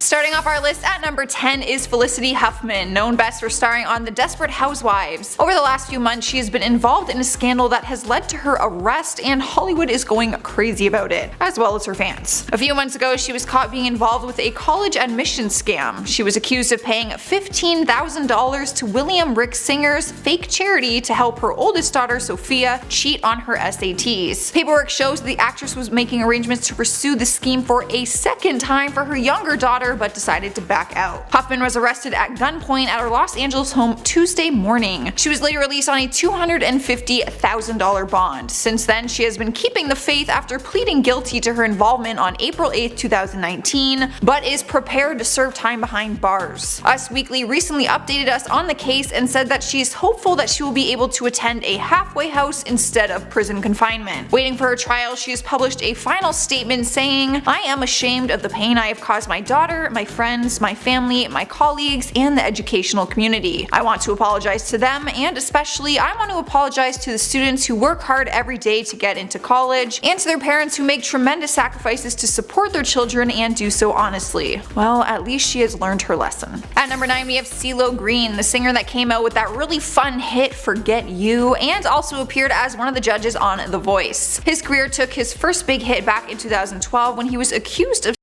Starting off our list at number 10 is Felicity Huffman, known best for starring on The Desperate Housewives. Over the last few months, she has been involved in a scandal that has led to her arrest, and Hollywood is going crazy about it, as well as her fans. A few months ago, she was caught being involved with a college admissions scam. She was accused of paying $15,000 to William Rick Singer's fake charity to help her oldest daughter, Sophia, cheat on her SATs. Paperwork shows the actress was making arrangements to pursue the scheme for a second time for her younger daughter, but decided to back out. Huffman was arrested at gunpoint at her Los Angeles home Tuesday morning. She was later released on a $250,000 bond. Since then, she has been keeping the faith after pleading guilty to her involvement on April 8, 2019, but is prepared to serve time behind bars. Us Weekly recently updated us on the case and said that she is hopeful that she will be able to attend a halfway house instead of prison confinement. Waiting for her trial, she has published a final statement saying, "I am ashamed of the pain I have caused my daughter, my friends, my family, my colleagues, and the educational community. I want to apologize to them, and especially I want to apologize to the students who work hard every day to get into college, and to their parents who make tremendous sacrifices to support their children and do so honestly." Well, at least she has learned her lesson. At number 9, we have CeeLo Green, the singer that came out with that really fun hit Forget You, and also appeared as one of the judges on The Voice. His career took his first big hit back in 2012 when he was accused of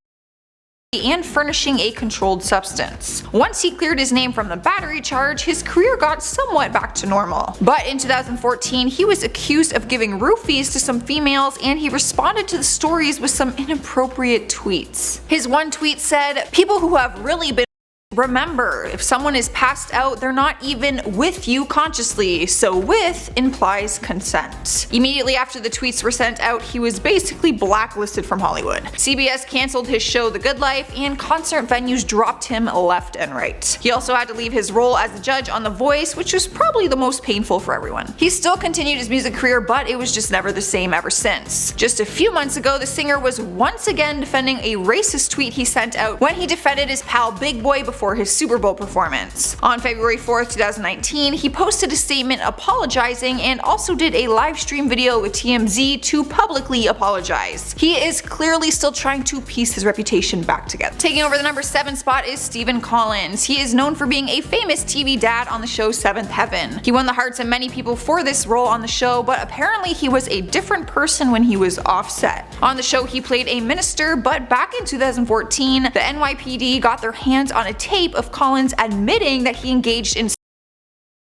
and furnishing a controlled substance. Once he cleared his name from the battery charge, his career got somewhat back to normal. But in 2014, he was accused of giving roofies to some females, and he responded to the stories with some inappropriate tweets. His one tweet said, "People who have really been remember, if someone is passed out, they're not even with you consciously, so with implies consent." Immediately after the tweets were sent out, he was basically blacklisted from Hollywood. CBS cancelled his show The Good Life, and concert venues dropped him left and right. He also had to leave his role as a judge on The Voice, which was probably the most painful for everyone. He still continued his music career, but it was just never the same ever since. Just a few months ago, the singer was once again defending a racist tweet he sent out when he defended his pal Big Boy before his Super Bowl performance. On February 4th, 2019, he posted a statement apologizing and also did a live stream video with TMZ to publicly apologize. He is clearly still trying to piece his reputation back together. Taking over the number 7 spot is Stephen Collins. He is known for being a famous TV dad on the show Seventh Heaven. He won the hearts of many people for this role on the show, but apparently he was a different person when he was offset. On the show, he played a minister, but back in 2014, the NYPD got their hands on a tape of Collins admitting that he engaged in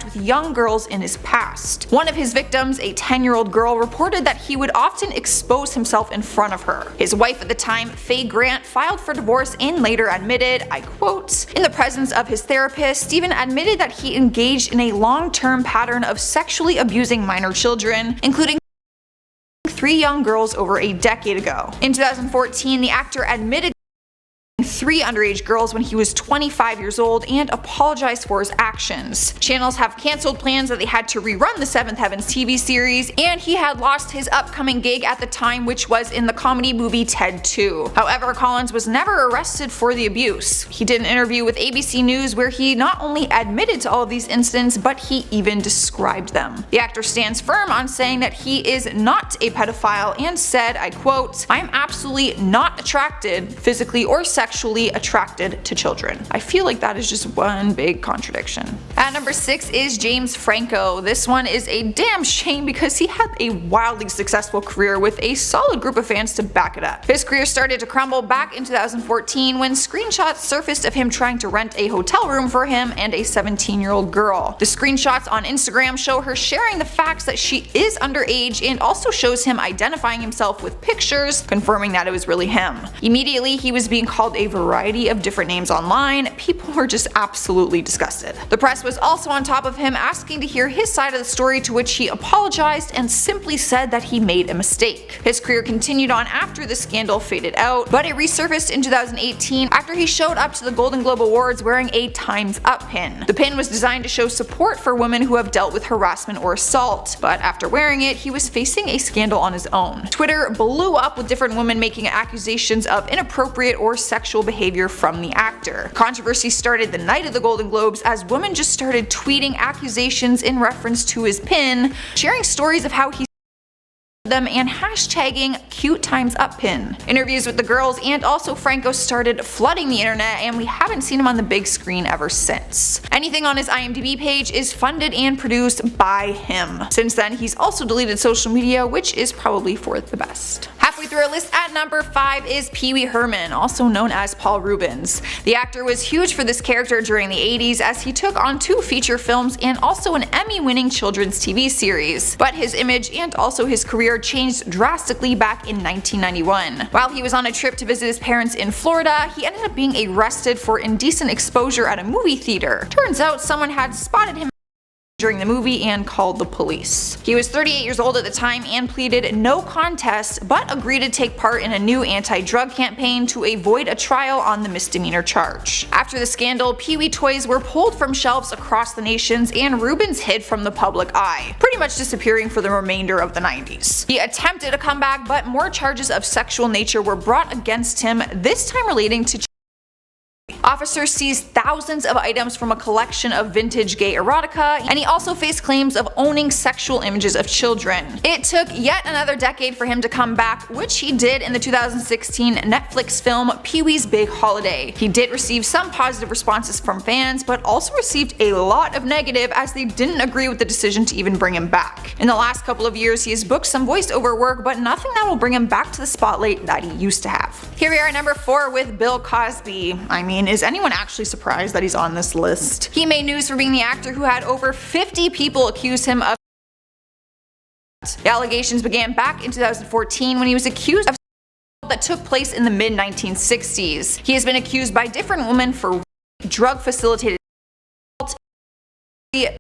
with young girls in his past. One of his victims, a 10-year-old girl, reported that he would often expose himself in front of her. His wife at the time, Faye Grant, filed for divorce and later admitted, I quote, "In the presence of his therapist, Stephen admitted that he engaged in a long-term pattern of sexually abusing minor children, including 3 young girls over a decade ago." In 2014, the actor admitted 3 underage girls when he was 25 years old and apologized for his actions. Channels have cancelled plans that they had to rerun the Seventh Heavens TV series, and he had lost his upcoming gig at the time, which was in the comedy movie Ted 2. However, Collins was never arrested for the abuse. He did an interview with ABC News where he not only admitted to all of these incidents, but he even described them. The actor stands firm on saying that he is not a pedophile and said, I quote, "I'm absolutely not attracted, physically or sexually attracted to children." I feel like that is just one big contradiction. At number 6 is James Franco. This one is a damn shame because he had a wildly successful career with a solid group of fans to back it up. His career started to crumble back in 2014 when screenshots surfaced of him trying to rent a hotel room for him and a 17-year-old girl. The screenshots on Instagram show her sharing the facts that she is underage and also shows him identifying himself with pictures, confirming that it was really him. Immediately, he was being called a variety of different names online. People were just absolutely disgusted. The press was also on top of him, asking to hear his side of the story, to which he apologized and simply said that he made a mistake. His career continued on after the scandal faded out, but it resurfaced in 2018 after he showed up to the Golden Globe Awards wearing a Time's Up pin. The pin was designed to show support for women who have dealt with harassment or assault, but after wearing it, he was facing a scandal on his own. Twitter blew up with different women making accusations of inappropriate or sexual behavior from the actor. Controversy started the night of the Golden Globes as women just started tweeting accusations in reference to his pin, sharing stories of how he them and hashtagging cute times up pin. Interviews with the girls and also Franco started flooding the internet, and we haven't seen him on the big screen ever since. Anything on his IMDb page is funded and produced by him. Since then, he's also deleted social media, which is probably for the best. Halfway through our list at number 5 is Pee Wee Herman, also known as Paul Reubens. The actor was huge for this character during the 80s as he took on 2 feature films and also an Emmy-winning children's TV series. But his image and also his career changed drastically back in 1991. While he was on a trip to visit his parents in Florida, he ended up being arrested for indecent exposure at a movie theater. Turns out someone had spotted him during the movie and called the police. He was 38 years old at the time and pleaded no contest, but agreed to take part in a new anti-drug campaign to avoid a trial on the misdemeanor charge. After the scandal, Pee Wee toys were pulled from shelves across the nations and Reubens hid from the public eye, pretty much disappearing for the remainder of the 90s. He attempted a comeback, but more charges of sexual nature were brought against him, this time relating to Officers seized thousands of items from a collection of vintage gay erotica, and he also faced claims of owning sexual images of children. It took yet another decade for him to come back, which he did in the 2016 Netflix film Pee-wee's Big Holiday. He did receive some positive responses from fans, but also received a lot of negative as they didn't agree with the decision to even bring him back. In the last couple of years, he has booked some voiceover work, but nothing that will bring him back to the spotlight that he used to have. Here we are at number 4 with Bill Cosby. I mean, is anyone actually surprised that he's on this list? He made news for being the actor who had over 50 people accuse him of. The allegations began back in 2014 when he was accused of that took place in the mid-1960s. He has been accused by different women for drug facilitated and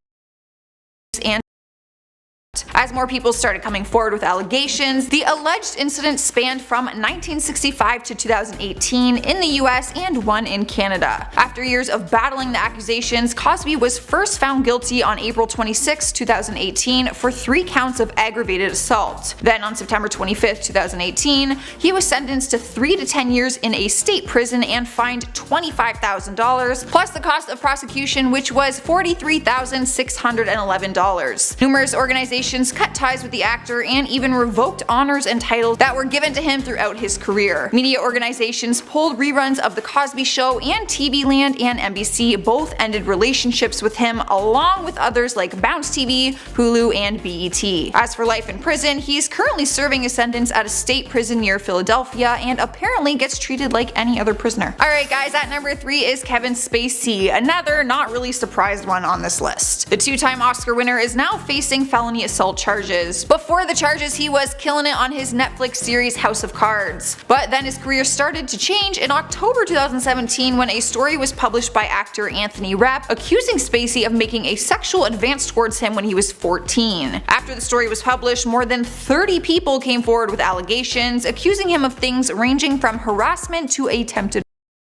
as more people started coming forward with allegations, the alleged incident spanned from 1965 to 2018 in the US and one in Canada. After years of battling the accusations, Cosby was first found guilty on April 26, 2018 for 3 counts of aggravated assault. Then on September 25, 2018, he was sentenced to 3 to 10 years in a state prison and fined $25,000 plus the cost of prosecution, which was $43,611. Numerous organizations cut ties with the actor and even revoked honors and titles that were given to him throughout his career. Media organizations pulled reruns of The Cosby Show, and TV Land and NBC both ended relationships with him, along with others like Bounce TV, Hulu, and BET. As for life in prison, he's currently serving a sentence at a state prison near Philadelphia and apparently gets treated like any other prisoner. Alright guys, at number 3 is Kevin Spacey, another not really surprised one on this list. The 2-time Oscar winner is now facing felony assault charges. Before the charges, he was killing it on his Netflix series House of Cards. But then his career started to change in October 2017 when a story was published by actor Anthony Rapp accusing Spacey of making a sexual advance towards him when he was 14. After the story was published, more than 30 people came forward with allegations, accusing him of things ranging from harassment to attempted.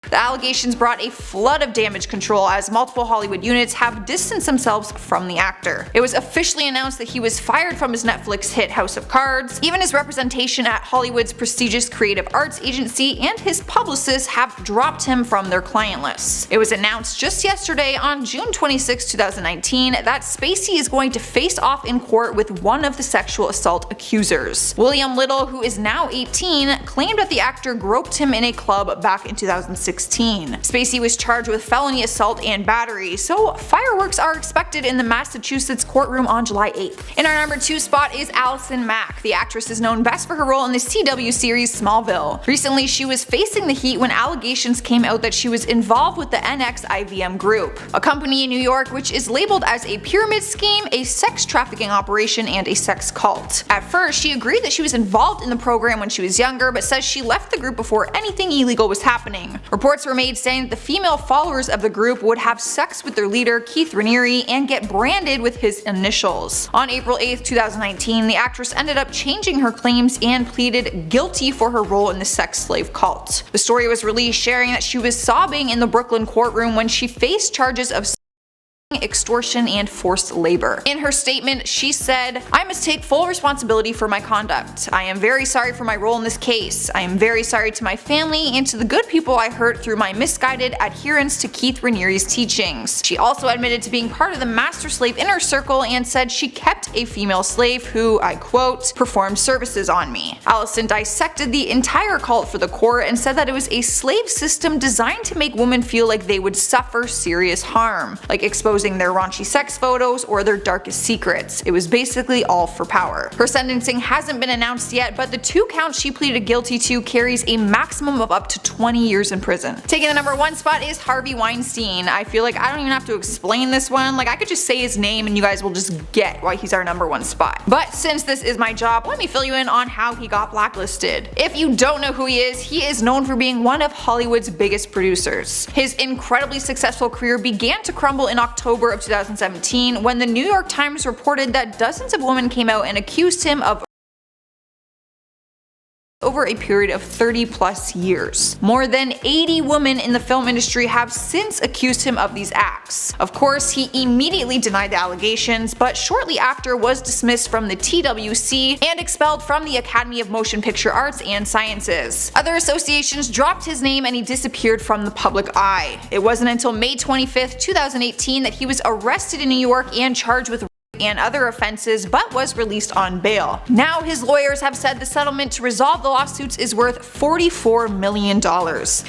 The allegations brought a flood of damage control as multiple Hollywood units have distanced themselves from the actor. It was officially announced that he was fired from his Netflix hit House of Cards. Even his representation at Hollywood's prestigious creative arts agency and his publicists have dropped him from their client lists. It was announced just yesterday on June 26, 2019 that Spacey is going to face off in court with one of the sexual assault accusers. William Little, who is now 18, claimed that the actor groped him in a club back in 2016. Spacey was charged with felony assault and battery, so fireworks are expected in the Massachusetts courtroom on July 8th. In our number 2 spot is Allison Mack. The actress is known best for her role in the CW series Smallville. Recently, she was facing the heat when allegations came out that she was involved with the NXIVM group, a company in New York which is labeled as a pyramid scheme, a sex trafficking operation, and a sex cult. At first, she agreed that she was involved in the program when she was younger, but says she left the group before anything illegal was happening. Reports were made saying that the female followers of the group would have sex with their leader Keith Raniere and get branded with his initials. On April 8, 2019, the actress ended up changing her claims and pleaded guilty for her role in the sex slave cult. The story was released sharing that she was sobbing in the Brooklyn courtroom when she faced charges of extortion, and forced labor. In her statement, she said, "I must take full responsibility for my conduct. I am very sorry for my role in this case. I am very sorry to my family and to the good people I hurt through my misguided adherence to Keith Raniere's teachings." She also admitted to being part of the master slave inner circle and said she kept a female slave who, I quote, "performed services on me." Allison dissected the entire cult for the court and said that it was a slave system designed to make women feel like they would suffer serious harm, like exposing their raunchy sex photos or their darkest secrets. It was basically all for power. Her sentencing hasn't been announced yet, but the 2 counts she pleaded guilty to carries a maximum of up to 20 years in prison. Taking the number 1 spot is Harvey Weinstein. I feel like I don't even have to explain this one. Like, I could just say his name and you guys will just get why he's our number 1 spot. But since this is my job, let me fill you in on how he got blacklisted. If you don't know who he is known for being one of Hollywood's biggest producers. His incredibly successful career began to crumble in October of 2017 when the New York Times reported that dozens of women came out and accused him of over a period of 30+ years. More than 80 women in the film industry have since accused him of these acts. Of course, he immediately denied the allegations, but shortly after was dismissed from the TWC and expelled from the Academy of Motion Picture Arts and Sciences. Other associations dropped his name and he disappeared from the public eye. It wasn't until May 25th, 2018 that he was arrested in New York and charged with and other offenses, but was released on bail. Now his lawyers have said the settlement to resolve the lawsuits is worth $44 million.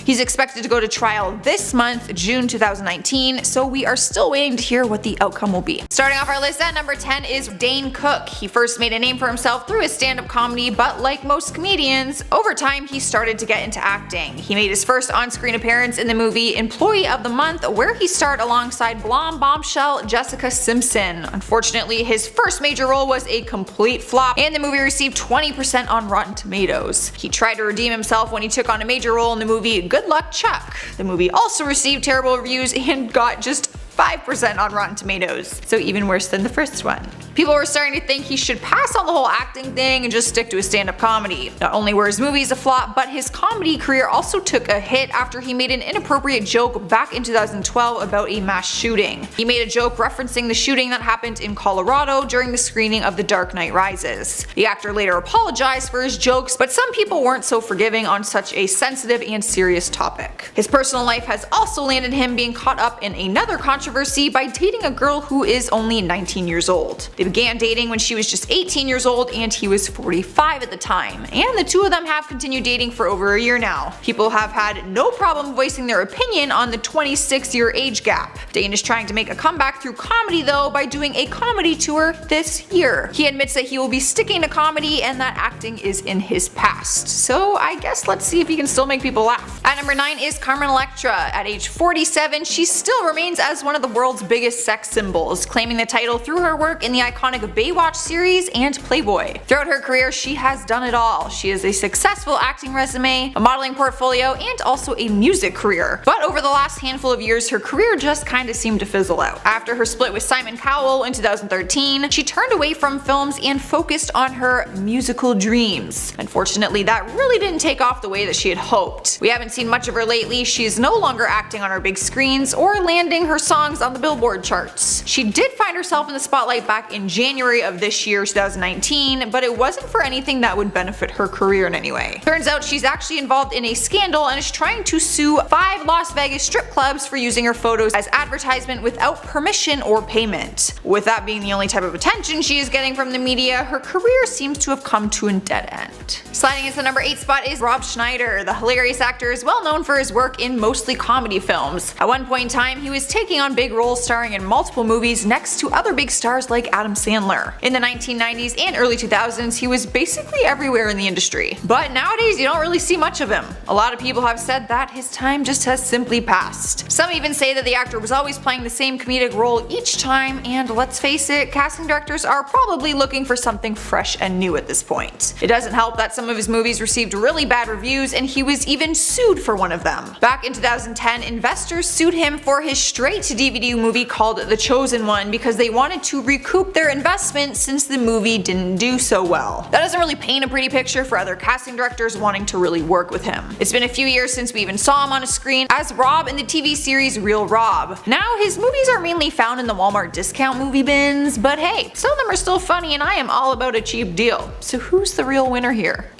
He's expected to go to trial this month, June 2019, so we are still waiting to hear what the outcome will be. Starting off our list at number 10 is Dane Cook. He first made a name for himself through his stand-up comedy, but like most comedians, over time he started to get into acting. He made his first on-screen appearance in the movie Employee of the Month, where he starred alongside blonde bombshell Jessica Simpson. Unfortunately, his first major role was a complete flop, and the movie received 20% on Rotten Tomatoes. He tried to redeem himself when he took on a major role in the movie Good Luck Chuck. The movie also received terrible reviews and got just 5% on Rotten Tomatoes, so even worse than the first one. People were starting to think he should pass on the whole acting thing and just stick to his stand-up comedy. Not only were his movies a flop, but his comedy career also took a hit after he made an inappropriate joke back in 2012 about a mass shooting. He made a joke referencing the shooting that happened in Colorado during the screening of The Dark Knight Rises. The actor later apologized for his jokes, but some people weren't so forgiving on such a sensitive and serious topic. His personal life has also landed him being caught up in another controversy by dating a girl who is only 19 years old. They began dating when she was just 18 years old and he was 45 at the time, and the two of them have continued dating for over a year now. People have had no problem voicing their opinion on the 26-year age gap. Dane is trying to make a comeback through comedy though by doing a comedy tour this year. He admits that he will be sticking to comedy and that acting is in his past. So I guess let's see if he can still make people laugh. At number 9 is Carmen Electra. At age 47, she still remains as one of the world's biggest sex symbols, claiming the title through her work in the iconic Baywatch series and Playboy. Throughout her career, she has done it all. She has a successful acting resume, a modeling portfolio, and also a music career. But over the last handful of years, her career just kinda seemed to fizzle out. After her split with Simon Cowell in 2013, she turned away from films and focused on her musical dreams. Unfortunately, that really didn't take off the way that she had hoped. We haven't seen much of her lately. She is no longer acting on our big screens or landing her songs on the Billboard charts. She did find herself in the spotlight back in January of this year, 2019, but it wasn't for anything that would benefit her career in any way. Turns out she's actually involved in a scandal and is trying to sue 5 Las Vegas strip clubs for using her photos as advertisement without permission or payment. With that being the only type of attention she is getting from the media, her career seems to have come to a dead end. Sliding into the number 8 spot is Rob Schneider. The hilarious actor is well known for his work in mostly comedy films. At one point in time, he was taking on big roles starring in multiple movies next to other big stars like Adam Sandler. In the 1990s and early 2000s, he was basically everywhere in the industry. But nowadays, you don't really see much of him. A lot of people have said that his time just has simply passed. Some even say that the actor was always playing the same comedic role each time, and let's face it, casting directors are probably looking for something fresh and new at this point. It doesn't help that some of his movies received really bad reviews, and he was even sued for one of them. Back in 2010, investors sued him for his straight-to-DVD movie called The Chosen One because they wanted to recoup their their investment since the movie didn't do so well. That doesn't really paint a pretty picture for other casting directors wanting to really work with him. It's been a few years since we even saw him on a screen as Rob in the TV series Real Rob. Now his movies are mainly found in the Walmart discount movie bins, but hey, some of them are still funny and I am all about a cheap deal. So who's the real winner here?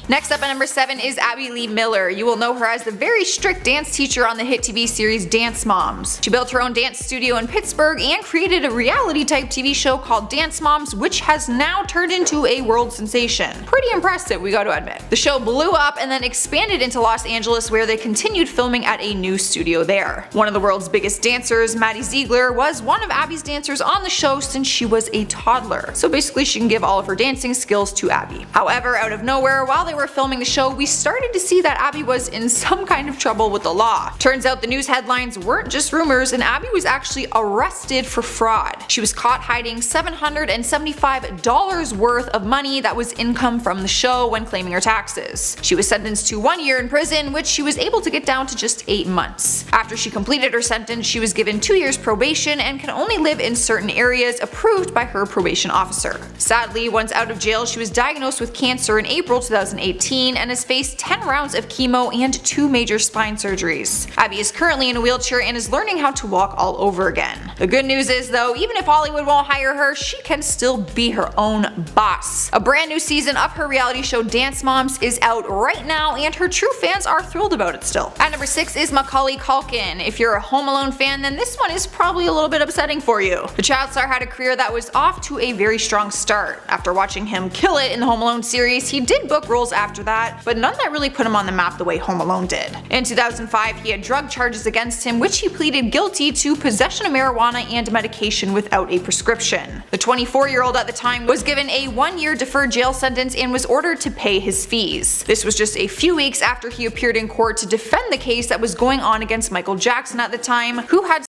Next up at number 7 is Abby Lee Miller. You will know her as the very strict dance teacher on the hit TV series Dance Moms. She built her own dance studio in Pittsburgh and created a reality type TV show called Dance Moms, which has now turned into a world sensation. Pretty impressive, we gotta admit. The show blew up and then expanded into Los Angeles, where they continued filming at a new studio there. One of the world's biggest dancers, Maddie Ziegler, was one of Abby's dancers on the show since she was a toddler. So basically she can give all of her dancing skills to Abby. However, out of nowhere, while they were filming the show, we started to see that Abby was in some kind of trouble with the law. Turns out the news headlines weren't just rumors, and Abby was actually arrested for fraud. She was caught hiding $775 worth of money that was income from the show when claiming her taxes. She was sentenced to 1 year in prison, which she was able to get down to just 8 months. After she completed her sentence, she was given 2 years probation and can only live in certain areas approved by her probation officer. Sadly, once out of jail, she was diagnosed with cancer in April 2018 and has faced 10 rounds of chemo and 2 major spine surgeries. Abby is currently in a wheelchair and is learning how to walk all over again. The good news is though, even if Hollywood won't hire her, she can still be her own boss. A brand new season of her reality show Dance Moms is out right now and her true fans are thrilled about it still. At number 6 is Macaulay Culkin. If you're a Home Alone fan, then this one is probably a little bit upsetting for you. The child star had a career that was off to a very strong start. After watching him kill it in the Home Alone series, he did book roles after that, but none that really put him on the map the way Home Alone did. In 2005, he had drug charges against him, which he pleaded guilty to possession of marijuana and medication without a prescription. The 24-year-old at the time was given a 1-year deferred jail sentence and was ordered to pay his fees. This was just a few weeks after he appeared in court to defend the case that was going on against Michael Jackson at the time, who had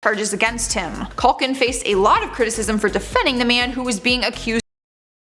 charges against him. Culkin faced a lot of criticism for defending the man who was being accused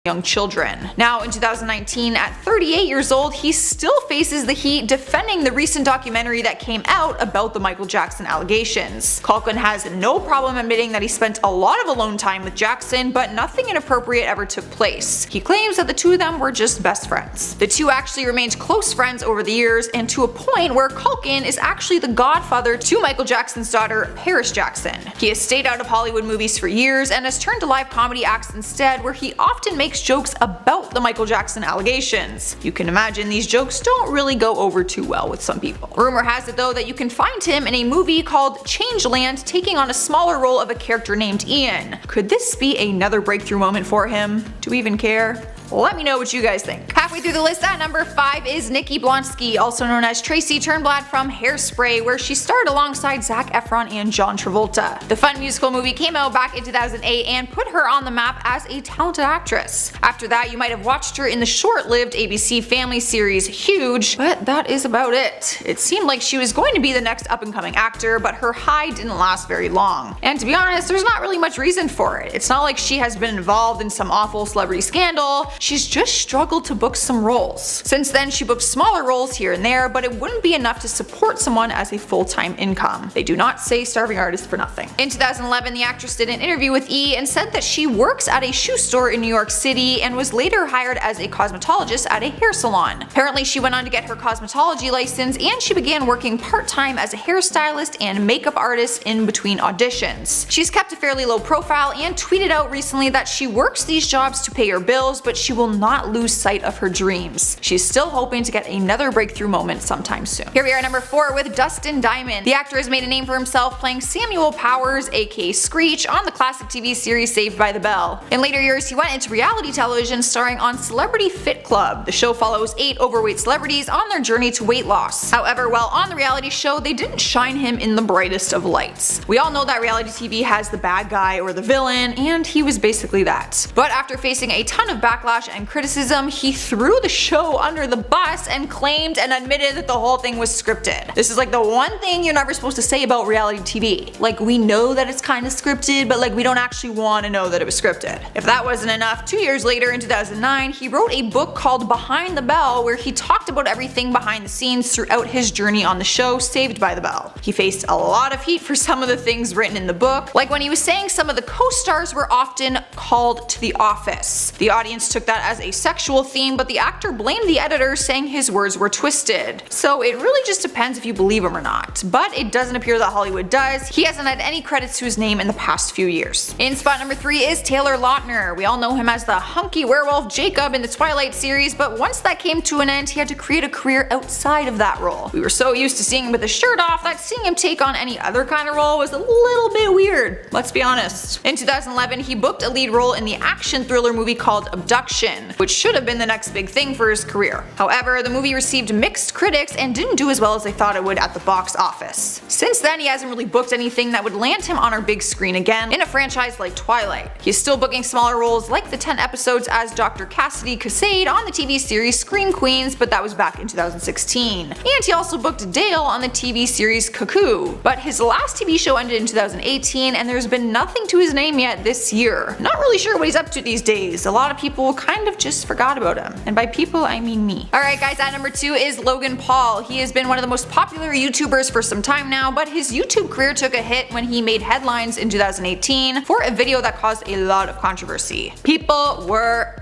young children. Now in 2019, at 38 years old, he still faces the heat defending the recent documentary that came out about the Michael Jackson allegations. Culkin has no problem admitting that he spent a lot of alone time with Jackson, but nothing inappropriate ever took place. He claims that the two of them were just best friends. The two actually remained close friends over the years, and to a point where Culkin is actually the godfather to Michael Jackson's daughter, Paris Jackson. He has stayed out of Hollywood movies for years and has turned to live comedy acts instead, where he often makes jokes about the Michael Jackson allegations. You can imagine these jokes don't really go over too well with some people. Rumor has it though that you can find him in a movie called Changeland, taking on a smaller role of a character named Ian. Could this be another breakthrough moment for him? Do we even care? Let me know what you guys think. Halfway through the list at number 5 is Nikki Blonsky, also known as Tracy Turnblad from Hairspray, where she starred alongside Zac Efron and John Travolta. The fun musical movie came out back in 2008 and put her on the map as a talented actress. After that, you might have watched her in the short-lived ABC Family series Huge, but that is about it. It seemed like she was going to be the next up-and-coming actor, but her high didn't last very long. And to be honest, there's not really much reason for it. It's not like she has been involved in some awful celebrity scandal. She's just struggled to book some roles. Since then, she booked smaller roles here and there, but it wouldn't be enough to support someone as a full-time income. They do not say starving artist for nothing. In 2011, the actress did an interview with E! And said that she works at a shoe store in New York City and was later hired as a cosmetologist at a hair salon. Apparently, she went on to get her cosmetology license and she began working part-time as a hairstylist and makeup artist in between auditions. She's kept a fairly low profile and tweeted out recently that she works these jobs to pay her bills, but she will not lose sight of her dreams. She's still hoping to get another breakthrough moment sometime soon. Here we are at number 4 with Dustin Diamond. The actor has made a name for himself playing Samuel Powers, aka Screech, on the classic TV series Saved by the Bell. In later years, he went into reality television starring on Celebrity Fit Club. The show follows 8 overweight celebrities on their journey to weight loss. However, while on the reality show, they didn't shine him in the brightest of lights. We all know that reality TV has the bad guy or the villain, and he was basically that. But after facing a ton of backlash backlash and criticism, he threw the show under the bus and claimed and admitted that the whole thing was scripted. This is like the one thing you're never supposed to say about reality TV. Like, we know that it's kind of scripted, but like we don't actually want to know that it was scripted. If that wasn't enough, 2 years later in 2009, he wrote a book called Behind the Bell where he talked about everything behind the scenes throughout his journey on the show Saved by the Bell. He faced a lot of heat for some of the things written in the book, like when he was saying some of the co-stars were often called to the office. The audience took that as a sexual theme, but the actor blamed the editor, saying his words were twisted. So it really just depends if you believe him or not, but it doesn't appear that Hollywood does. He hasn't had any credits to his name in the past few years. In spot number 3 is Taylor Lautner. We all know him as the hunky werewolf Jacob in the Twilight series, but once that came to an end, he had to create a career outside of that role. We were so used to seeing him with his shirt off that seeing him take on any other kind of role was a little bit weird, let's be honest. In 2011, he booked a lead role in the action thriller movie called Abduction, which should have been the next big thing for his career. However, the movie received mixed critics and didn't do as well as they thought it would at the box office. Since then, he hasn't really booked anything that would land him on our big screen again in a franchise like Twilight. He's still booking smaller roles like the 10 episodes as Dr. Cassidy Casade on the TV series Scream Queens, but that was back in 2016. And he also booked Dale on the TV series Cuckoo. But his last TV show ended in 2018 and there's been nothing to his name yet this year. Not really sure what he's up to these days. A lot of people kind of just forgot about him. And by people, I mean me. Alright guys, at number 2 is Logan Paul. He has been one of the most popular YouTubers for some time now, but his YouTube career took a hit when he made headlines in 2018 for a video that caused a lot of controversy. People were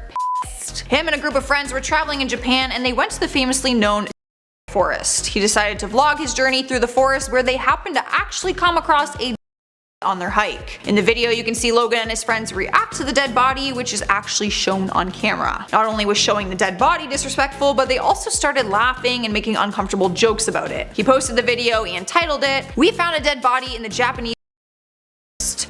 pissed. Him and a group of friends were traveling in Japan and they went to the famously known forest. He decided to vlog his journey through the forest where they happened to actually come across a on their hike. In the video, you can see Logan and his friends react to the dead body, which is actually shown on camera. Not only was showing the dead body disrespectful, but they also started laughing and making uncomfortable jokes about it. He posted the video and titled it, "We found a dead body in the Japanese."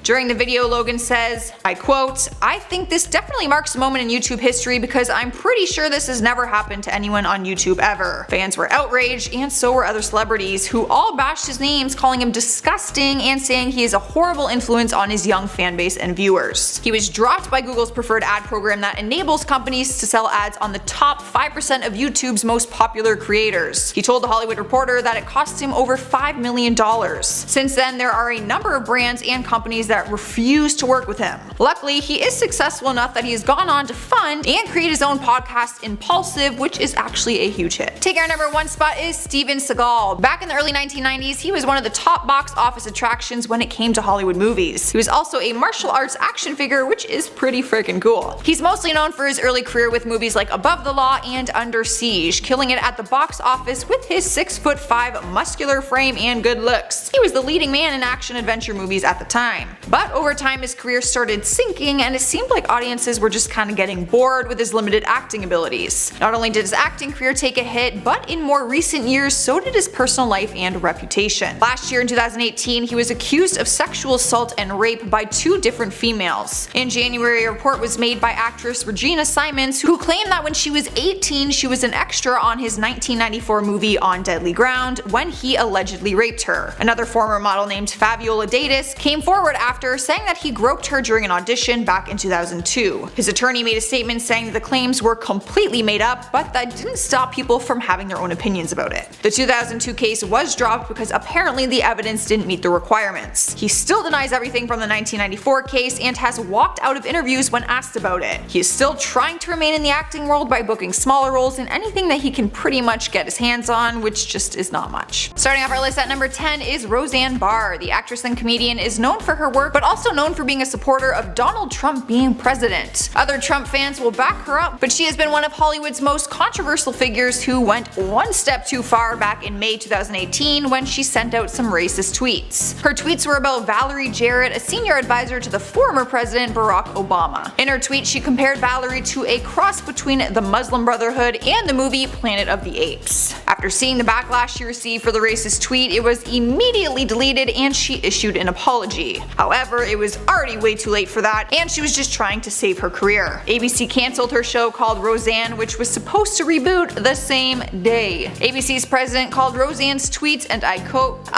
During the video, Logan says, I quote, "I think this definitely marks a moment in YouTube history because I'm pretty sure this has never happened to anyone on YouTube ever." Fans were outraged and so were other celebrities who all bashed his names, calling him disgusting and saying he is a horrible influence on his young fan base and viewers. He was dropped by Google's preferred ad program that enables companies to sell ads on the top 5% of YouTube's most popular creators. He told The Hollywood Reporter that it cost him over $5 million. Since then, there are a number of brands and companies that refuse to work with him. Luckily, he is successful enough that he has gone on to fund and create his own podcast, Impulsive, which is actually a huge hit. Taking our number 1 spot is Steven Seagal. Back in the early 1990s, he was one of the top box office attractions when it came to Hollywood movies. He was also a martial arts action figure, which is pretty freaking cool. He's mostly known for his early career with movies like Above the Law and Under Siege, killing it at the box office with his 6'5" muscular frame and good looks. He was the leading man in action adventure movies at the time. But over time, his career started sinking and it seemed like audiences were just kind of getting bored with his limited acting abilities. Not only did his acting career take a hit, but in more recent years, so did his personal life and reputation. Last year in 2018, he was accused of sexual assault and rape by 2 different females. In January, a report was made by actress Regina Simons, who claimed that when she was 18, she was an extra on his 1994 movie On Deadly Ground when he allegedly raped her. Another former model named Fabiola Datis came forward after, saying that he groped her during an audition back in 2002. His attorney made a statement saying that the claims were completely made up, but that didn't stop people from having their own opinions about it. The 2002 case was dropped because apparently the evidence didn't meet the requirements. He still denies everything from the 1994 case and has walked out of interviews when asked about it. He is still trying to remain in the acting world by booking smaller roles in anything that he can pretty much get his hands on, which just is not much. Starting off our list at number 10 is Roseanne Barr. The actress and comedian is known for her work, but also known for being a supporter of Donald Trump being president. Other Trump fans will back her up, but she has been one of Hollywood's most controversial figures who went one step too far back in May 2018 when she sent out some racist tweets. Her tweets were about Valerie Jarrett, a senior advisor to the former president Barack Obama. In her tweet, she compared Valerie to a cross between the Muslim Brotherhood and the movie Planet of the Apes. After seeing the backlash she received for the racist tweet, it was immediately deleted and she issued an apology. However, However, it was already way too late for that, and she was just trying to save her career. ABC canceled her show called Roseanne, which was supposed to reboot the same day. ABC's president called Roseanne's tweets, and I quote,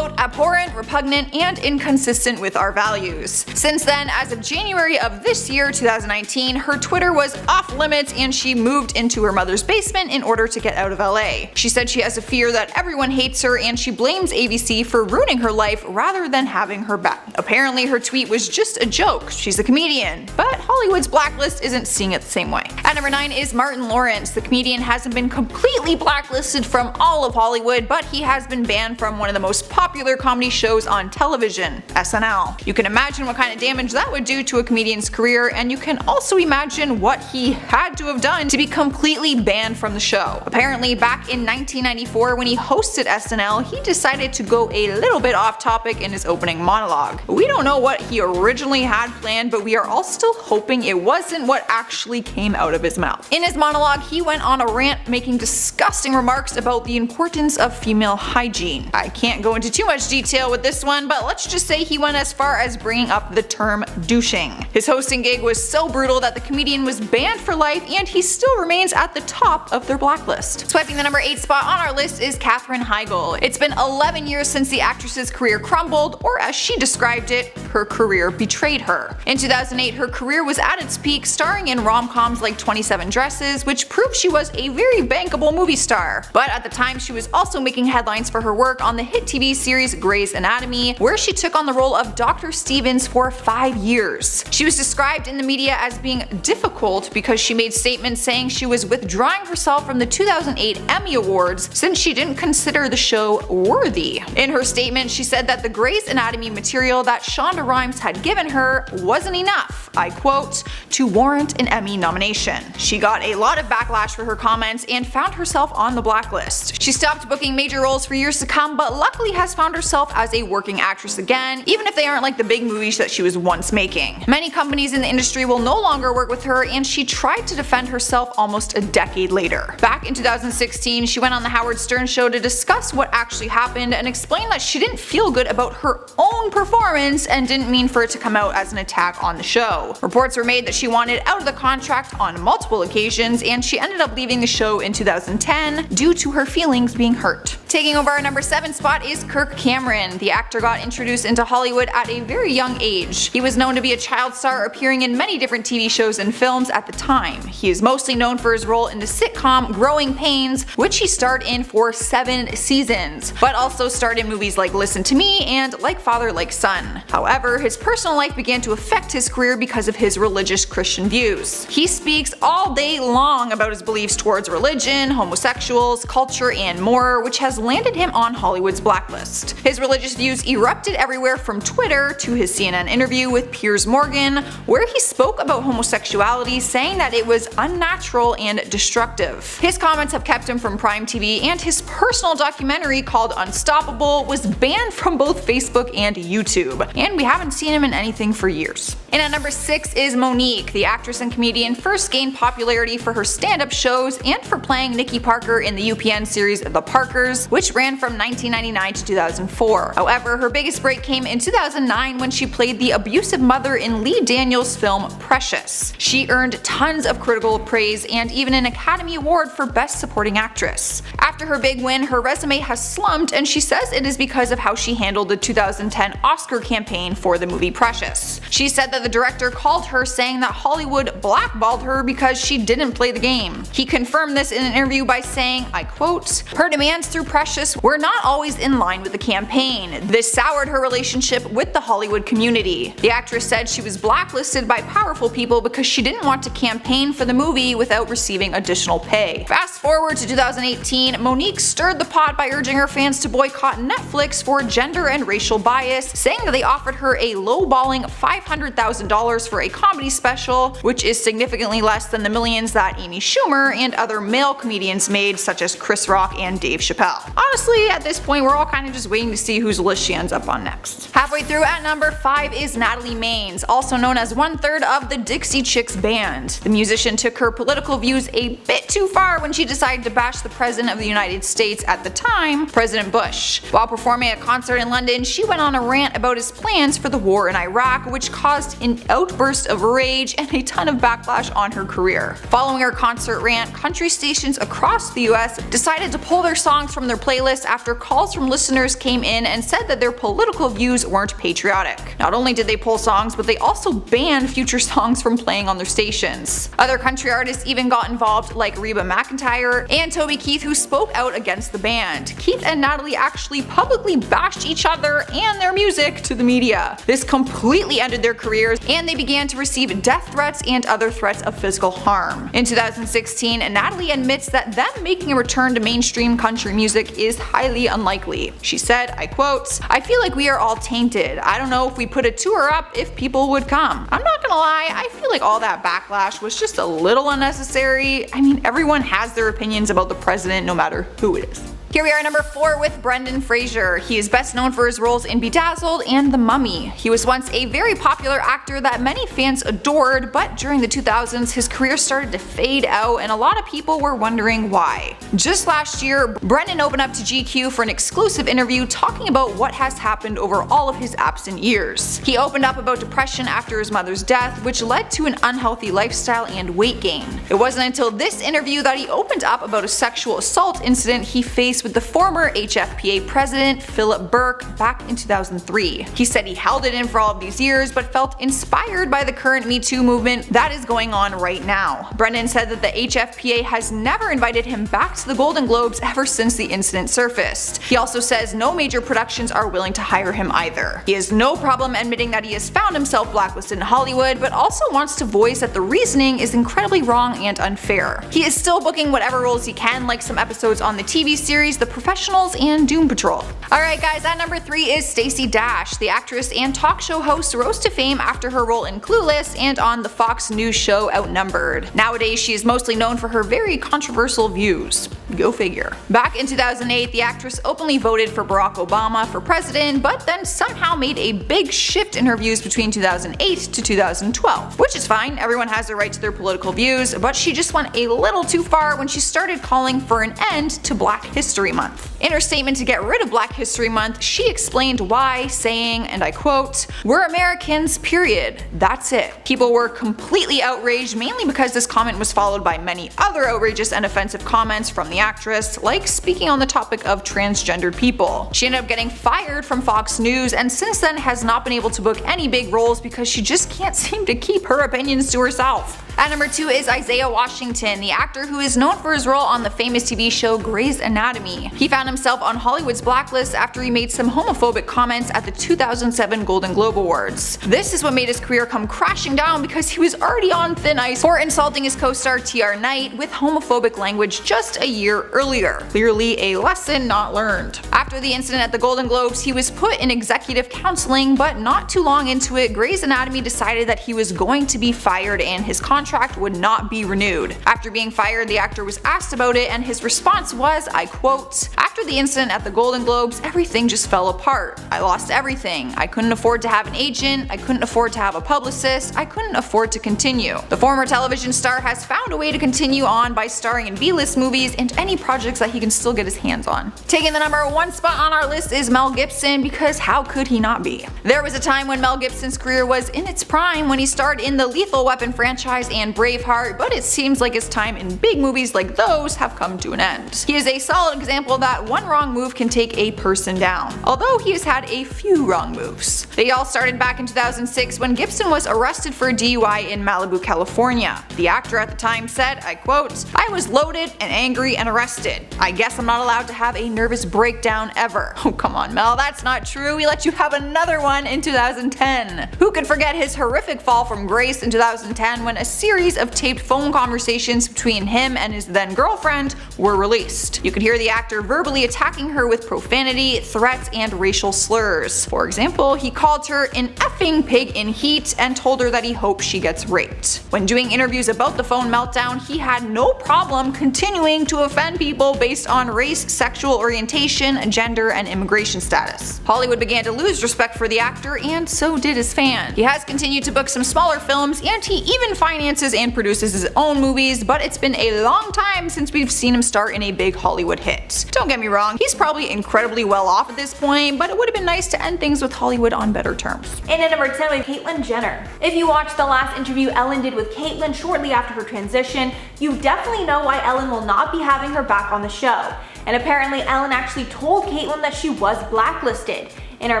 abhorrent, repugnant, and inconsistent with our values. Since then, as of January of this year, 2019, her Twitter was off limits and she moved into her mother's basement in order to get out of LA. She said she has a fear that everyone hates her and she blames ABC for ruining her life rather than having her back. Apparently her tweet was just a joke. She's a comedian, but Hollywood's blacklist isn't seeing it the same way. At number 9 is Martin Lawrence. The comedian hasn't been completely blacklisted from all of Hollywood, but he has been banned from one of the most popular comedy shows on television, SNL. You can imagine what kind of damage that would do to a comedian's career, and you can also imagine what he had to have done to be completely banned from the show. Apparently, back in 1994 when he hosted SNL, he decided to go a little bit off topic in his opening monologue. We don't know what he originally had planned, but we are all still hoping it wasn't what actually came out of his mouth. In his monologue, he went on a rant making disgusting remarks about the importance of female hygiene. I can't go into too much detail with this one, but let's just say he went as far as bringing up the term douching. His hosting gig was so brutal that the comedian was banned for life, and he still remains at the top of their blacklist. Swiping the number 8 spot on our list is Katherine Heigl. It's been 11 years since the actress's career crumbled, or as she described it, her career betrayed her. In 2008, her career was at its peak, starring in rom-coms like 27 Dresses, which proved she was a very bankable movie star. But at the time, she was also making headlines for her work on the hit TV series Grey's Anatomy, where she took on the role of Dr. Stevens for 5 years. She was described in the media as being difficult because she made statements saying she was withdrawing herself from the 2008 Emmy Awards since she didn't consider the show worthy. In her statement, she said that the Grey's Anatomy material that Shonda Rhimes had given her wasn't enough, I quote, to warrant an Emmy nomination. She got a lot of backlash for her comments and found herself on the blacklist. She stopped booking major roles for years to come, but luckily has found herself as a working actress again, even if they aren't like the big movies that she was once making. Many companies in the industry will no longer work with her, and she tried to defend herself almost a decade later. Back in 2016, she went on the Howard Stern show to discuss what actually happened and explain that she didn't feel good about her own performance and didn't mean for it to come out as an attack on the show. Reports were made that she wanted out of the contract on multiple occasions, and she ended up leaving the show in 2010 due to her feelings being hurt. Taking over our number 7 spot is Kirk Cameron. The actor got introduced into Hollywood at a very young age. He was known to be a child star, appearing in many different TV shows and films at the time. He is mostly known for his role in the sitcom Growing Pains, which he starred in for 7 seasons, but also starred in movies like Listen to Me and Like Father Like Son. However, his personal life began to affect his career because of his religious Christian views. He speaks all day long about his beliefs towards religion, homosexuals, culture, and more, which has landed him on Hollywood's blacklist. His religious views erupted everywhere from Twitter to his CNN interview with Piers Morgan, where he spoke about homosexuality, saying that it was unnatural and destructive. His comments have kept him from Prime TV, and his personal documentary called Unstoppable was banned from both Facebook and YouTube, and we haven't seen him in anything for years. And at number 6 is Monique. The actress and comedian first gained popularity for her stand-up shows and for playing Nikki Parker in the UPN series The Parkers, which ran from 1999 to 2004. However, her biggest break came in 2009 when she played the abusive mother in Lee Daniels' film Precious. She earned tons of critical praise and even an Academy Award for Best Supporting Actress. After her big win, her resume has slumped, and she says it is because of how she handled the 2010 Oscar campaign for the movie Precious. She said that the director called her saying that Hollywood blackballed her because she didn't play the game. He confirmed this in an interview by saying, I quote, "Her demands through Precious were not always in line with the campaign. This soured her relationship with the Hollywood community." The actress said she was blacklisted by powerful people because she didn't want to campaign for the movie without receiving additional pay. Fast forward to 2018, Monique stirred the pot by urging her fans to boycott Netflix for gender and racial bias, saying that they offered her a low-balling $500,000 for a comedy special, which is significantly less than the millions that Amy Schumer and other male comedians made, such as Chris Rock and Dave Chappelle. Honestly, at this point, we're all kind of just waiting to see whose list she ends up on next. Halfway through at number 5 is Natalie Maines, also known as 1/3 of the Dixie Chicks band. The musician took her political views a bit too far when she decided to bash the President of the United States at the time, President Bush. While performing a concert in London, she went on a rant about his plans for the war in Iraq, which caused an outburst of rage and a ton of backlash on her career. Following her concert rant, country stations across the US decided to pull their songs from their playlists after calls from listeners came in and said that their political views weren't patriotic. Not only did they pull songs, but they also banned future songs from playing on their stations. Other country artists even got involved, like Reba McEntire and Toby Keith, who spoke out against the band. Keith and Natalie actually publicly bashed each other and their music to the media. This completely ended their careers, and they began to receive death threats and other threats of physical harm. In 2016, Natalie admits that them making a return to mainstream country music is highly unlikely. She said, I quote, "I feel like we are all tainted. I don't know if we put a tour up if people would come. I'm not gonna lie, I feel like all that backlash was just a little unnecessary. I mean, everyone has their opinions about the president no matter who it is." Here we are at number 4 with Brendan Fraser. He is best known for his roles in Bedazzled and The Mummy. He was once a very popular actor that many fans adored, but during the 2000s his career started to fade out and a lot of people were wondering why. Just last year, Brendan opened up to GQ for an exclusive interview talking about what has happened over all of his absent years. He opened up about depression after his mother's death, which led to an unhealthy lifestyle and weight gain. It wasn't until this interview that he opened up about a sexual assault incident he faced with the former HFPA president Philip Burke back in 2003. He said he held it in for all of these years but felt inspired by the current Me Too movement that is going on right now. Brendan said that the HFPA has never invited him back to the Golden Globes ever since the incident surfaced. He also says no major productions are willing to hire him either. He has no problem admitting that he has found himself blacklisted in Hollywood, but also wants to voice that the reasoning is incredibly wrong and unfair. He is still booking whatever roles he can, like some episodes on the TV series The Professionals and Doom Patrol. Alright guys, at number 3 is Stacey Dash. The actress and talk show host rose to fame after her role in Clueless and on the Fox News show Outnumbered. Nowadays she is mostly known for her very controversial views. Go figure. Back in 2008, the actress openly voted for Barack Obama for president, but then somehow made a big shift in her views between 2008 to 2012. Which is fine, everyone has the right to their political views, but she just went a little too far when she started calling for an end to Black History Month. In her statement to get rid of Black History Month, she explained why, saying, and I quote, "We're Americans, period. That's it." People were completely outraged, mainly because this comment was followed by many other outrageous and offensive comments from the actress, like speaking on the topic of transgendered people. She ended up getting fired from Fox News and since then has not been able to book any big roles because she just can't seem to keep her opinions to herself. At number 2 is Isaiah Washington, the actor who is known for his role on the famous TV show Grey's Anatomy. He found himself on Hollywood's blacklist after he made some homophobic comments at the 2007 Golden Globe Awards. This is what made his career come crashing down because he was already on thin ice for insulting his co-star TR Knight with homophobic language just a year earlier. Clearly a lesson not learned. After the incident at the Golden Globes, he was put in executive counseling, but not too long into it, Grey's Anatomy decided that he was going to be fired and his contract would not be renewed. After being fired, the actor was asked about it and his response was, I quote, "After the incident at the Golden Globes, everything just fell apart. I lost everything. I couldn't afford to have an agent, I couldn't afford to have a publicist, I couldn't afford to continue." The former television star has found a way to continue on by starring in B-list movies and any projects that he can still get his hands on. Taking the number 1 spot on our list is Mel Gibson, because how could he not be? There was a time when Mel Gibson's career was in its prime when he starred in the Lethal Weapon franchise and Braveheart, but it seems like his time in big movies like those have come to an end. He is a solid example that one wrong move can take a person down, although he has had a few wrong moves. They all started back in 2006 when Gibson was arrested for a DUI in Malibu, California. The actor at the time said, I quote, "I was loaded and angry and arrested. I guess I'm not allowed to have a nervous breakdown ever." Oh come on Mel, that's not true. We let you have another one in 2010. Who could forget his horrific fall from grace in 2010 when a series of taped phone conversations between him and his then girlfriend were released. You could hear the actor verbally attacking her with profanity, threats, and racial slurs. For example, he called her an effing pig in heat and told her that he hopes she gets raped. When doing interviews about the phone meltdown, he had no problem continuing to offend people based on race, sexual orientation, gender, and immigration status. Hollywood began to lose respect for the actor, and so did his fans. He has continued to book some smaller films, and he even finances and produces his own movies, but it's been a long time since we've seen him star in a big Hollywood hit. Don't get me wrong, he's probably incredibly well off at this point, but it would have been nice to end things with Hollywood on better terms. And at number 10, we have Caitlyn Jenner. If you watched the last interview Ellen did with Caitlyn shortly after her transition, you definitely know why Ellen will not be having her back on the show. And apparently Ellen actually told Caitlyn that she was blacklisted. In her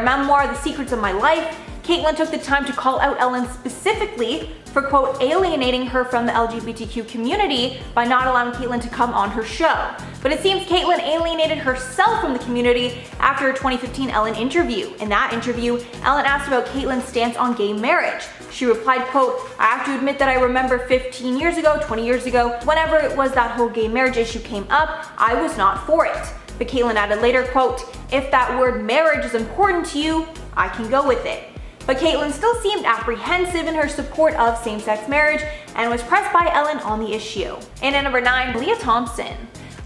memoir, The Secrets of My Life, Caitlyn took the time to call out Ellen specifically for, quote, alienating her from the LGBTQ community by not allowing Caitlyn to come on her show. But it seems Caitlyn alienated herself from the community after a 2015 Ellen interview. In that interview, Ellen asked about Caitlyn's stance on gay marriage. She replied, quote, I have to admit that I remember 15 years ago, 20 years ago, whenever it was that whole gay marriage issue came up, I was not for it. But Caitlyn added later, quote, if that word marriage is important to you, I can go with it. But Caitlyn still seemed apprehensive in her support of same-sex marriage and was pressed by Ellen on the issue. And at number 9, Lea Thompson.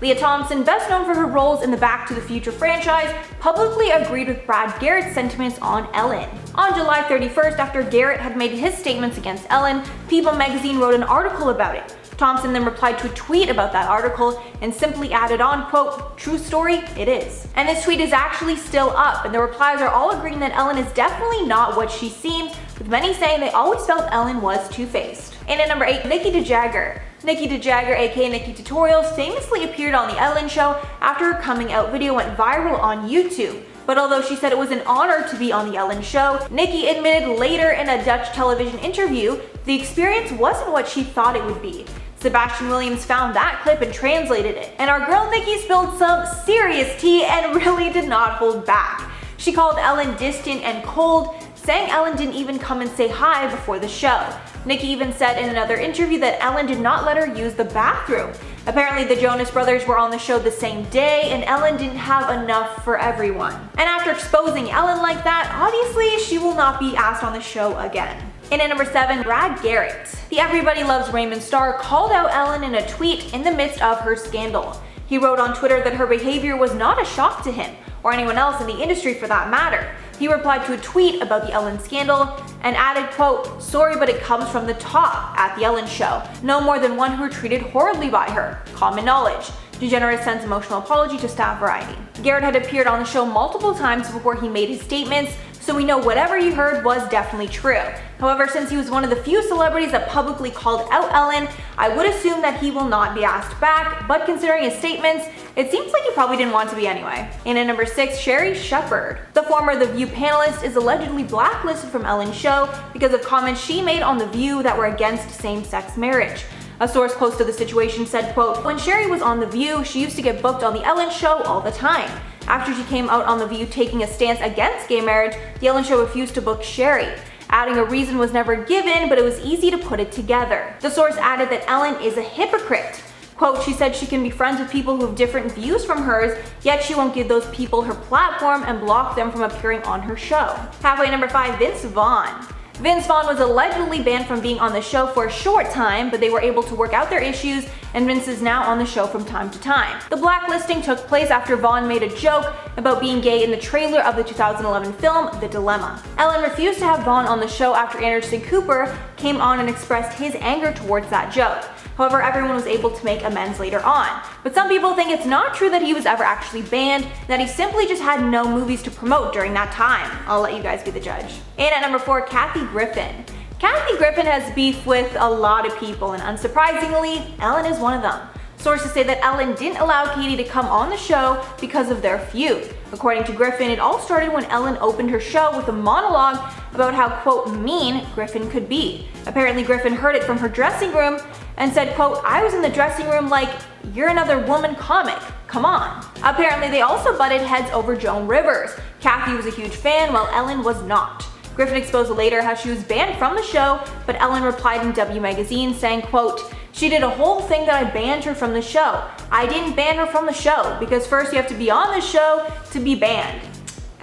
Lea Thompson, best known for her roles in the Back to the Future franchise, publicly agreed with Brad Garrett's sentiments on Ellen. On July 31st, after Garrett had made his statements against Ellen, People magazine wrote an article about it. Thompson then replied to a tweet about that article and simply added on, quote, true story, it is. And this tweet is actually still up, and the replies are all agreeing that Ellen is definitely not what she seems, with many saying they always felt Ellen was two-faced. And at number 8, Nikki DeJagger. Nikki DeJagger, aka Nikki Tutorials, famously appeared on The Ellen Show after her coming out video went viral on YouTube. But although she said it was an honor to be on The Ellen Show, Nikki admitted later in a Dutch television interview the experience wasn't what she thought it would be. Sebastian Williams found that clip and translated it, and our girl Nikki spilled some serious tea and really did not hold back. She called Ellen distant and cold, saying Ellen didn't even come and say hi before the show. Nikki even said in another interview that Ellen did not let her use the bathroom. Apparently the Jonas Brothers were on the show the same day and Ellen didn't have enough for everyone. And after exposing Ellen like that, obviously she will not be asked on the show again. And at number 7, Brad Garrett. The Everybody Loves Raymond star called out Ellen in a tweet in the midst of her scandal. He wrote on Twitter that her behavior was not a shock to him, or anyone else in the industry for that matter. He replied to a tweet about the Ellen scandal and added, quote, sorry but it comes from the top at the Ellen Show. No more than one who were treated horribly by her. Common knowledge. DeGeneres sends emotional apology to staff Variety. Garrett had appeared on the show multiple times before he made his statements, so we know whatever you heard was definitely true. However, since he was one of the few celebrities that publicly called out Ellen, I would assume that he will not be asked back, but considering his statements, it seems like he probably didn't want to be anyway. And at number 6, Sherri Shepherd. The former The View panelist is allegedly blacklisted from Ellen's show because of comments she made on The View that were against same-sex marriage. A source close to the situation said, quote, when Sherri was on The View, she used to get booked on the Ellen Show all the time. After she came out on The View taking a stance against gay marriage, the Ellen Show refused to book Sherri. Adding a reason was never given, but it was easy to put it together. The source added that Ellen is a hypocrite. Quote, she said she can be friends with people who have different views from hers, yet she won't give those people her platform and block them from appearing on her show. Halfway number 5, Vince Vaughn. Vince Vaughn was allegedly banned from being on the show for a short time, but they were able to work out their issues, and Vince is now on the show from time to time. The blacklisting took place after Vaughn made a joke about being gay in the trailer of the 2011 film, The Dilemma. Ellen refused to have Vaughn on the show after Anderson Cooper came on and expressed his anger towards that joke. However, everyone was able to make amends later on. But some people think it's not true that he was ever actually banned, and that he simply just had no movies to promote during that time. I'll let you guys be the judge. And at number 4, Kathy Griffin. Kathy Griffin has beef with a lot of people, and unsurprisingly, Ellen is one of them. Sources say that Ellen didn't allow Katie to come on the show because of their feud. According to Griffin, it all started when Ellen opened her show with a monologue about how, quote, mean Griffin could be. Apparently Griffin heard it from her dressing room and said, quote, I was in the dressing room like, you're another woman comic, come on. Apparently they also butted heads over Joan Rivers. Kathy was a huge fan while Ellen was not. Griffin exposed later how she was banned from the show, but Ellen replied in W Magazine saying, quote, "She did a whole thing that I banned her from the show. I didn't ban her from the show because first you have to be on the show to be banned."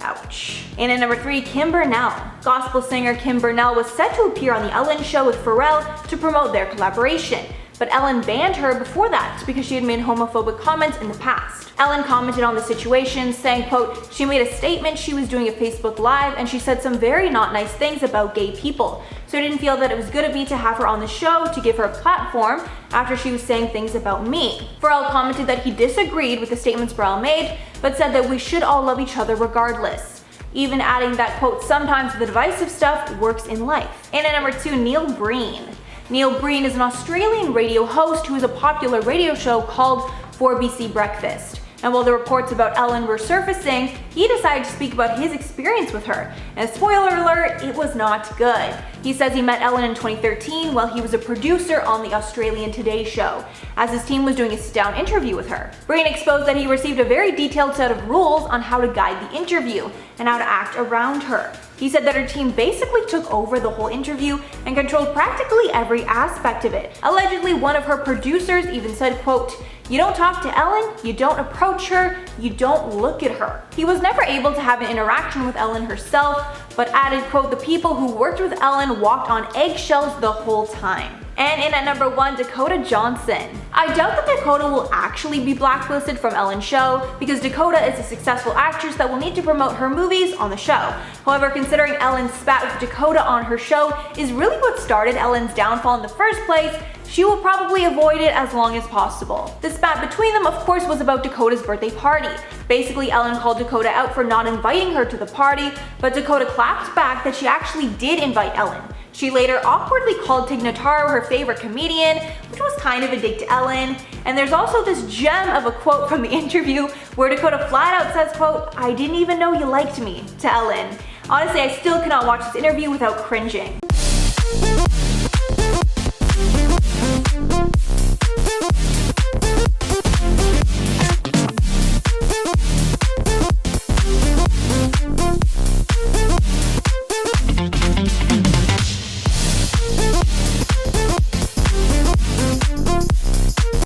Ouch. And at number 3, Kim Burnell. Gospel singer Kim Burnell was set to appear on The Ellen Show with Pharrell to promote their collaboration, but Ellen banned her before that because she had made homophobic comments in the past. Ellen commented on the situation, saying, quote, "She made a statement she was doing a Facebook Live and she said some very not nice things about gay people, so I didn't feel that it was good of me to have her on the show to give her a platform after she was saying things about me." Pharrell commented that he disagreed with the statements Burrell made, but said that we should all love each other regardless, even adding that, quote, "Sometimes the divisive stuff works in life." And at number 2, Neil Breen. Neil Breen is an Australian radio host who has a popular radio show called 4BC Breakfast. And while the reports about Ellen were surfacing, he decided to speak about his experience with her. And spoiler alert, it was not good. He says he met Ellen in 2013 while he was a producer on the Australian Today show, as his team was doing a sit-down interview with her. Breen exposed that he received a very detailed set of rules on how to guide the interview and how to act around her. He said that her team basically took over the whole interview and controlled practically every aspect of it. Allegedly, one of her producers even said, quote, "You don't talk to Ellen, you don't approach her, you don't look at her." He was never able to have an interaction with Ellen herself, but added, quote, "The people who worked with Ellen walked on eggshells the whole time." And in at number 1, Dakota Johnson. I doubt that Dakota will actually be blacklisted from Ellen's show because Dakota is a successful actress that will need to promote her movies on the show. However, considering Ellen's spat with Dakota on her show is really what started Ellen's downfall in the first place, she will probably avoid it as long as possible. The spat between them, of course, was about Dakota's birthday party. Basically, Ellen called Dakota out for not inviting her to the party, but Dakota clapped back that she actually did invite Ellen. She later awkwardly called Tig Notaro her favorite comedian, which was kind of a dig to Ellen. And there's also this gem of a quote from the interview where Dakota flat out says, quote, "I didn't even know you liked me," to Ellen. Honestly, I still cannot watch this interview without cringing.